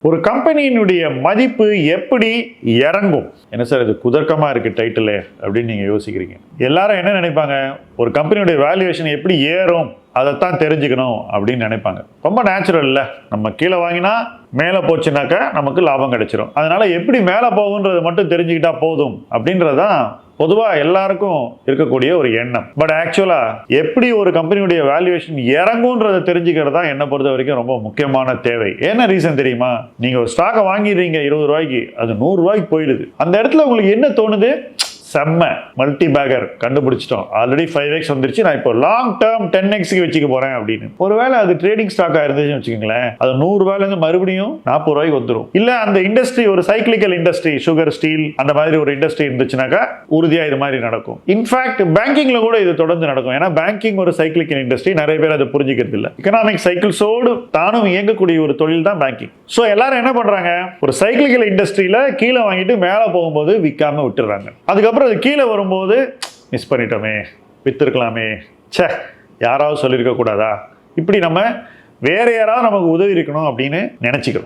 ஒரு கம்பெனியினுடைய மதிப்பு எப்படி இறங்கும்? என்ன சார் இது குதர்க்கமா இருக்கு டைட்டில் அப்படின்னு நீங்க யோசிக்கிறீங்க. எல்லாரும் என்ன நினைப்பாங்க, ஒரு கம்பெனியுடைய வேல்யூவேஷன் எப்படி ஏறும் அதைத்தான் தெரிஞ்சுக்கணும் அப்படின்னு நினைப்பாங்க. ரொம்ப நேச்சுரல் இல்லை, நம்ம கீழே வாங்கினா மேலே போச்சுனாக்கா நமக்கு லாபம் கிடைச்சிரும். அதனால எப்படி மேலே போகுன்றதை மட்டும் தெரிஞ்சுக்கிட்டா போதும் அப்படின்றதான் பொதுவாக எல்லாருக்கும் இருக்கக்கூடிய ஒரு எண்ணம். பட் ஆக்சுவலா எப்படி ஒரு கம்பெனியுடைய வேல்யூவேஷன் இறங்கும்ன்றதை தெரிஞ்சுக்கிறது தான் என்னை பொறுத்த வரைக்கும் ரொம்ப முக்கியமான தேவை. என்ன ரீசன் தெரியுமா? நீங்க ஒரு ஸ்டாக்கை வாங்கிடுறீங்க 20 ரூபாய்க்கு, அது 100 ரூபாய்க்கு போயிடுது. அந்த இடத்துல உங்களுக்கு என்ன தோணுது? செம்ம மல்டி பேக்கர் கண்டுபிடிச்சிட்டோம், ஆல்ரெடி 5x வந்துருச்சு, நான் இப்போ லாங் டேர்ம் 10x வச்சுக்க போறேன் அப்படின்னு. ஒருவேளை அது ட்ரேடிங் ஸ்டாக்கா இருந்துச்சுன்னு வச்சுக்கோங்களேன், அது 100 ரூபாயில இருந்து மறுபடியும் 40 ரூபாய்க்கு வந்துடும். இல்ல அந்த இண்டஸ்ட்ரி ஒரு சைக்கிளிக்கல் இண்டஸ்ட்ரி, சுகர், ஸ்டீல் அந்த மாதிரி ஒரு இண்டஸ்ட்ரி இருந்துச்சுனாக்கா உறுதியா இது மாதிரி நடக்கும். இன்ஃபேக்ட் பேங்கிங்ல கூட இது தொடர்ந்து நடக்கும். ஏன்னா பேங்கிங் ஒரு சைக்கிளிக்கல் இண்டஸ்ட்ரி, நிறைய பேர் அதை புரிஞ்சுக்கிறது இல்லை. எக்கனாமிக் சைக்கிள்ஸோடு தானும் இயங்கக்கூடிய ஒரு தொழில் தான் பேங்கிங். ஸோ எல்லாரும் என்ன பண்றாங்க, ஒரு சைக்கிளிக்கல் இண்டஸ்ட்ரியில கீழே வாங்கிட்டு மேலே போகும்போது விற்காம விட்டுறாங்க. அதுக்கப்புறம் அது கீழே வரும்போது மிஸ் பண்ணிட்டோமே, வித்திருக்கலாமே, சே யாராவது சொல்லியிருக்க கூடாதா, இப்படி நம்ம வேற யாராவது நமக்கு உதவி இருக்கணும் அப்படின்னு நினைச்சுக்கிறோம்.